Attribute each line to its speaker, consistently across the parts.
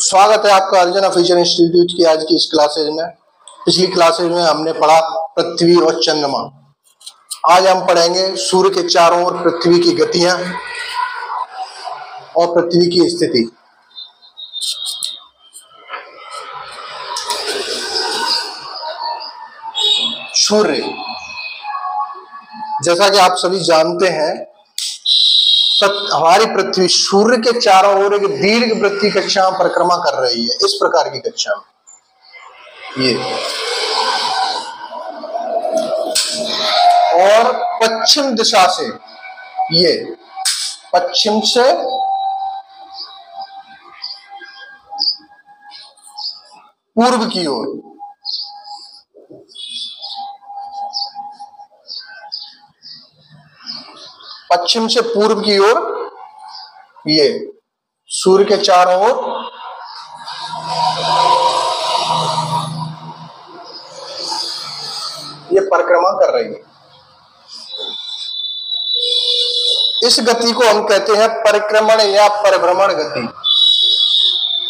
Speaker 1: स्वागत है आपका अर्जुन फ्यूचर इंस्टीट्यूट की आज की इस क्लासेज में। पिछली क्लासेज में हमने पढ़ा पृथ्वी और चंद्रमा। आज हम पढ़ेंगे सूर्य के चारों ओर पृथ्वी की गतियां और पृथ्वी की स्थिति। सूर्य, जैसा कि आप सभी जानते हैं, हमारी पृथ्वी सूर्य के चारों ओर एक दीर्घ वृत्तीय कक्षा में परिक्रमा कर रही है। इस प्रकार की कक्षा में ये, और पश्चिम दिशा से, ये पश्चिम से पूर्व की ओर, पश्चिम से पूर्व की ओर ये सूर्य के चारों ओर ये परिक्रमा कर रही है। इस गति को हम कहते हैं परिक्रमण या परिभ्रमण गति।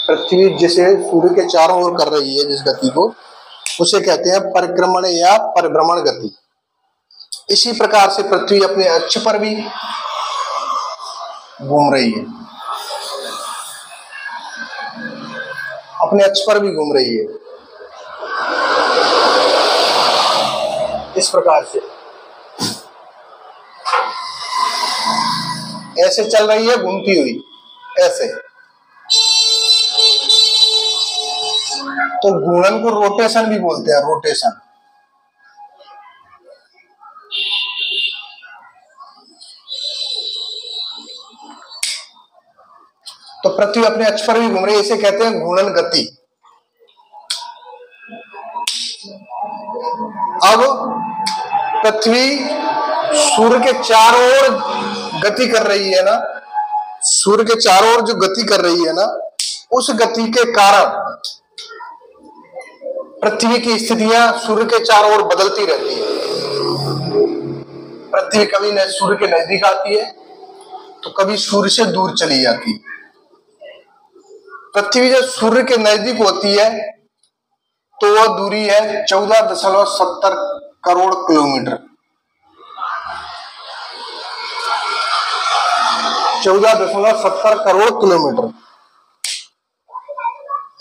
Speaker 1: पृथ्वी जिसे सूर्य के चारों ओर कर रही है, जिस गति को, उसे कहते हैं परिक्रमण या परिभ्रमण गति। इसी प्रकार से पृथ्वी अपने अक्ष पर भी घूम रही है, अपने अक्ष पर भी घूम रही है। इस प्रकार से ऐसे चल रही है, घूमती हुई ऐसे। तो घूर्णन को रोटेशन भी बोलते हैं, रोटेशन। तो पृथ्वी अपने अक्ष पर भी घूम रही है, इसे कहते हैं घूर्णन गति। अब पृथ्वी सूर्य के चारों ओर गति कर रही है ना, सूर्य के चारों ओर जो गति कर रही है ना, उस गति के कारण पृथ्वी की स्थितियां सूर्य के चारों ओर बदलती रहती है। पृथ्वी कभी सूर्य के नजदीक आती है तो कभी सूर्य से दूर चली जाती है। पृथ्वी जब सूर्य के नजदीक होती है तो वह दूरी है 14.70 करोड़ किलोमीटर। 14.70 करोड़ किलोमीटर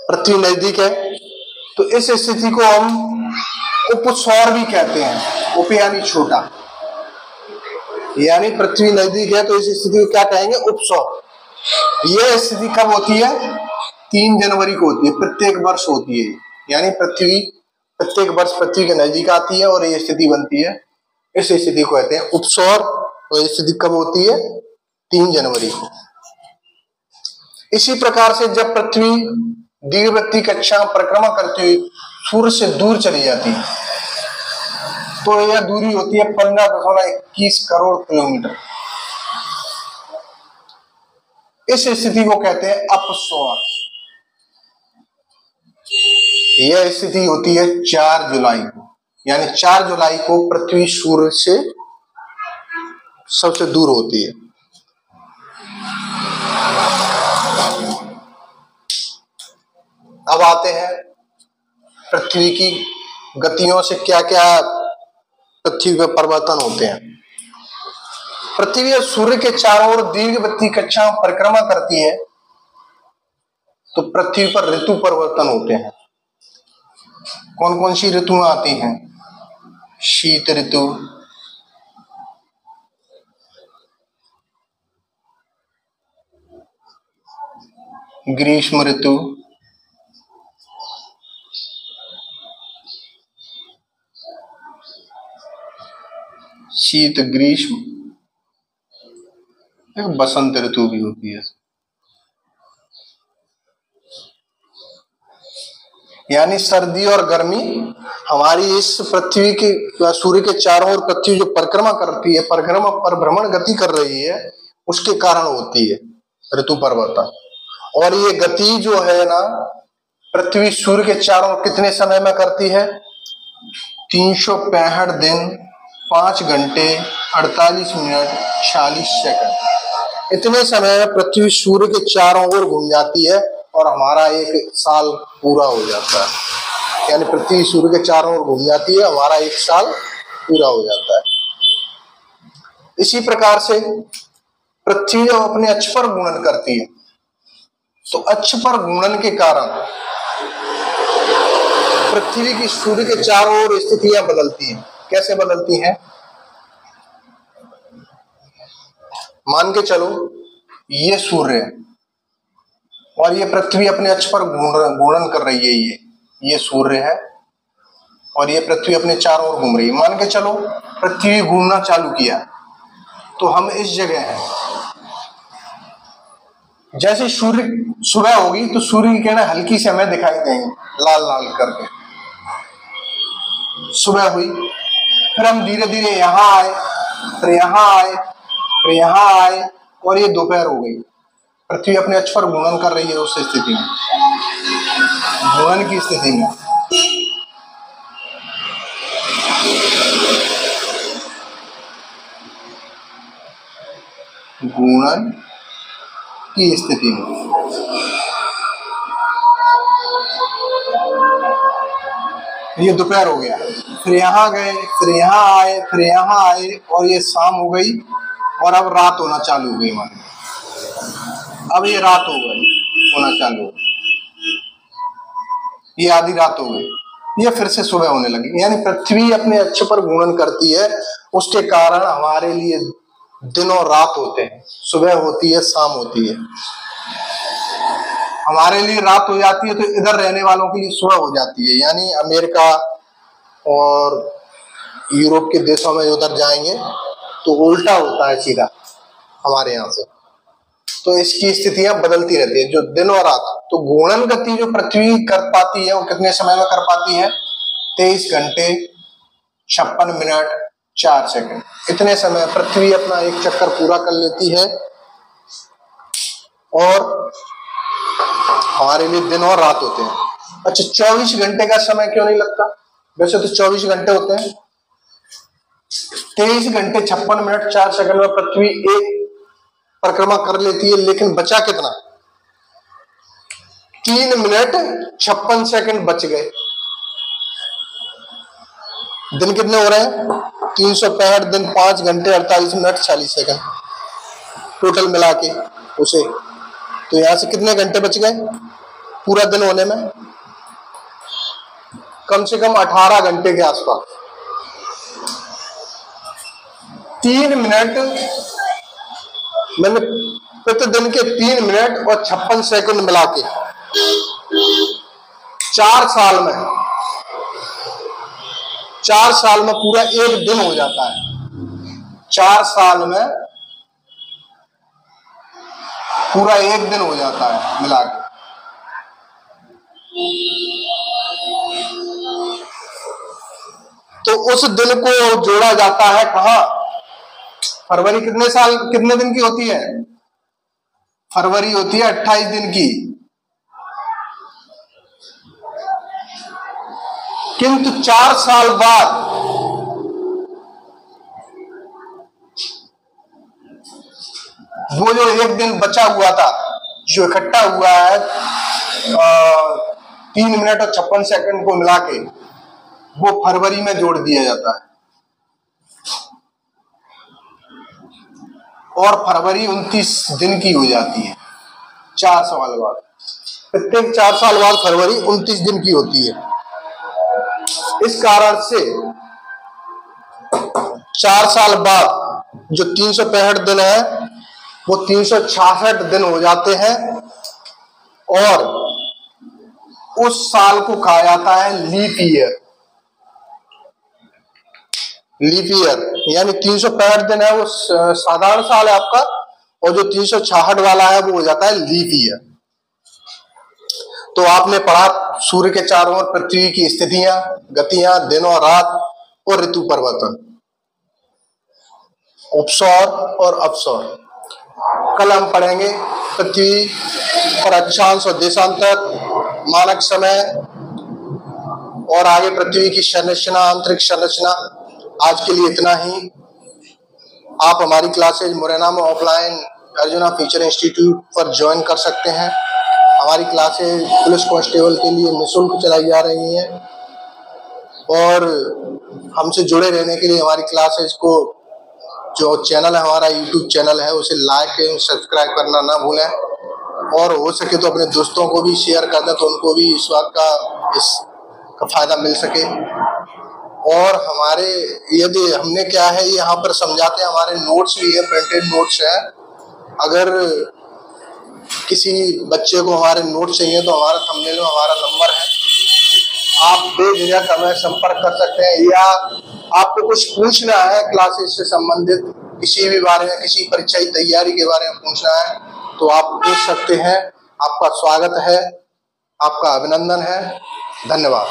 Speaker 1: पृथ्वी नजदीक है। तो इस स्थिति को हम उपसौर भी कहते हैं। उप यानी छोटा, यानी पृथ्वी नजदीक है तो इस स्थिति को क्या कहेंगे? उपसौर। यह स्थिति कब होती है? 3 जनवरी को होती है, प्रत्येक वर्ष होती है। यानी पृथ्वी प्रत्येक वर्ष पृथ्वी के नजदीक आती है और ये स्थिति बनती है। इस स्थिति को कहते हैं उपसौर। और ये स्थिति कब होती है? 3 जनवरी को। इसी प्रकार से जब पृथ्वी दीर्घवृत्तीय कक्षा परिक्रमा करती हुई सूर्य से दूर चली जाती है तो यह दूरी होती है 15.21 करोड़ किलोमीटर। इस स्थिति को कहते हैं अपसौर। यह स्थिति होती है 4 जुलाई को, यानी 4 जुलाई को पृथ्वी सूर्य से सबसे दूर होती है। अब आते हैं पृथ्वी की गतियों से क्या क्या पृथ्वी पर परिवर्तन होते हैं। पृथ्वी सूर्य के चारों ओर दीर्घवृत्तीय कक्षा में परिक्रमा करती है तो पृथ्वी पर ऋतु परिवर्तन होते हैं। कौन कौन सी ऋतुएं आती हैं? शीत ऋतु, ग्रीष्म ऋतु, शीत ग्रीष्म, एक बसंत ऋतु भी होती है। यानी सर्दी और गर्मी हमारी इस पृथ्वी के सूर्य के चारों ओर पृथ्वी जो परिक्रमा करती है, परिक्रमा परिभ्रमण गति कर रही है, उसके कारण होती है ऋतु परिवर्तन। और ये गति जो है ना, पृथ्वी सूर्य के चारों ओर कितने समय में करती है? 365 दिन 5 घंटे 48 मिनट 46 सेकंड। इतने समय में पृथ्वी सूर्य के चारों ओर घूम जाती है और हमारा एक साल पूरा हो जाता है। यानी पृथ्वी सूर्य के चारों ओर घूम जाती है, हमारा एक साल पूरा हो जाता है। इसी प्रकार से पृथ्वी जब अपने अक्ष पर घूर्णन करती है तो अक्ष पर घूर्णन के कारण पृथ्वी की सूर्य के चारों ओर स्थितियां बदलती हैं। कैसे बदलती हैं? मान के चलो ये सूर्य है और ये पृथ्वी अपने अक्ष पर घूर्णन कर रही है। ये सूर्य है और ये पृथ्वी अपने चारों ओर घूम रही है। मान के चलो पृथ्वी घूमना चालू किया तो हम इस जगह हैं। जैसे सूर्य सुबह होगी तो सूर्य की किरणें हल्की से हमें दिखाई देंगी लाल लाल करके। सुबह हुई, फिर हम धीरे धीरे यहाँ आए, फिर यहाँ आए, फिर यहाँ आए और ये दोपहर हो गई। पृथ्वी अपने अक्ष पर घूर्णन कर रही है उस स्थिति में, घूर्णन की स्थिति में। घूर्णन की स्थिति में ये दोपहर हो गया, फिर यहाँ गए, फिर यहाँ आए, फिर यहाँ आए और ये शाम हो गई और अब रात होना चालू हो गई। हमारी अब ये रात हो गई, होना चालू हो गई, ये आधी रात हो गई, ये फिर से सुबह होने लगी। यानी पृथ्वी अपने अक्ष पर घूर्णन करती है, उसके कारण हमारे लिए दिन और रात होते हैं, सुबह होती है, शाम होती है। हमारे लिए रात हो जाती है तो इधर रहने वालों के लिए सुबह हो जाती है। यानी अमेरिका और यूरोप के देशों में उधर जाएंगे तो उल्टा होता है सीधा हमारे यहाँ से। तो इसकी स्थितियां बदलती रहती है, जो दिन और रात। तो घूर्णन गति जो पृथ्वी कर पाती है वो कितने समय में कर पाती है? 23 घंटे 56 मिनट 4 सेकंड। इतने समय पृथ्वी अपना एक चक्कर पूरा कर लेती है और हमारे लिए दिन और रात होते हैं। अच्छा, 24 घंटे का समय क्यों नहीं लगता? वैसे तो 24 घंटे होते हैं। 23 घंटे 56 मिनट 4 सेकंड में पृथ्वी एक परिक्रमा कर लेती है, लेकिन बचा कितना? 3 मिनट 56 सेकंड बच गए। दिन कितने हो रहे हैं? 365 दिन 5 घंटे 48 मिनट 40 सेकंड टोटल मिला के उसे। तो यहां से कितने घंटे बच गए पूरा दिन होने में? कम से कम 18 घंटे के आसपास। 3 मिनट मैंने प्रतिदिन के 3 मिनट और 56 सेकंड मिला के 4 साल में पूरा एक दिन हो जाता है। 4 साल में पूरा एक दिन हो जाता है मिला के। तो उस दिन को जोड़ा जाता है कहां? फरवरी कितने दिन की होती है? फरवरी होती है 28 दिन की। किंतु 4 साल बाद वो जो एक दिन बचा हुआ था, जो इकट्ठा हुआ है 3 मिनट और 56 सेकंड को मिला के, वो फरवरी में जोड़ दिया जाता है। और फरवरी 29 दिन की हो जाती है 4 साल बाद। प्रत्येक 4 साल बाद फरवरी 29 दिन की होती है। इस कारण से 4 साल बाद जो 365 दिन है वो 366 दिन हो जाते हैं और उस साल को कहा जाता है लीप ईयर। लीप ईयर यानी 365 दिन है वो साधारण साल है आपका, और जो 366 वाला है वो हो जाता है लीप ईयर। तो आपने पढ़ा सूर्य के चारों ओर पृथ्वी की स्थितियां, गतियां, दिन और रात और ऋतु परिवर्तन, उपसौर और अपसौर। कल हम पढ़ेंगे पृथ्वी और अक्षांश और देशांतर, मानक समय और आगे पृथ्वी की संरचना, आंतरिक संरचना। आज के लिए इतना ही। आप हमारी क्लासेज मुरैना में ऑफलाइन अर्जुना फीचर इंस्टीट्यूट पर ज्वाइन कर सकते हैं। हमारी क्लासेज पुलिस कांस्टेबल के लिए निःशुल्क चलाई जा रही हैं और हमसे जुड़े रहने के लिए हमारी क्लासेज को जो चैनल है हमारा यूट्यूब चैनल है उसे लाइक एवं सब्सक्राइब करना ना भूलें और हो सके तो अपने दोस्तों को भी शेयर कर दें तो उनको भी इस बात का इसका फायदा मिल सके। और हमारे यदि हमने क्या है यहाँ पर समझाते हैं, हमारे नोट्स भी है, प्रिंटेड नोट्स है। अगर किसी बच्चे को हमारे नोट चाहिए तो हमारा थंबनेल में हमारा नंबर है, आप बेझिझक हमें संपर्क कर सकते हैं। या आपको कुछ पूछना है क्लासेस से संबंधित किसी भी बारे में, किसी परीक्षा की तैयारी के बारे में पूछना है तो आप पूछ सकते हैं। आपका स्वागत है, आपका अभिनंदन है। धन्यवाद।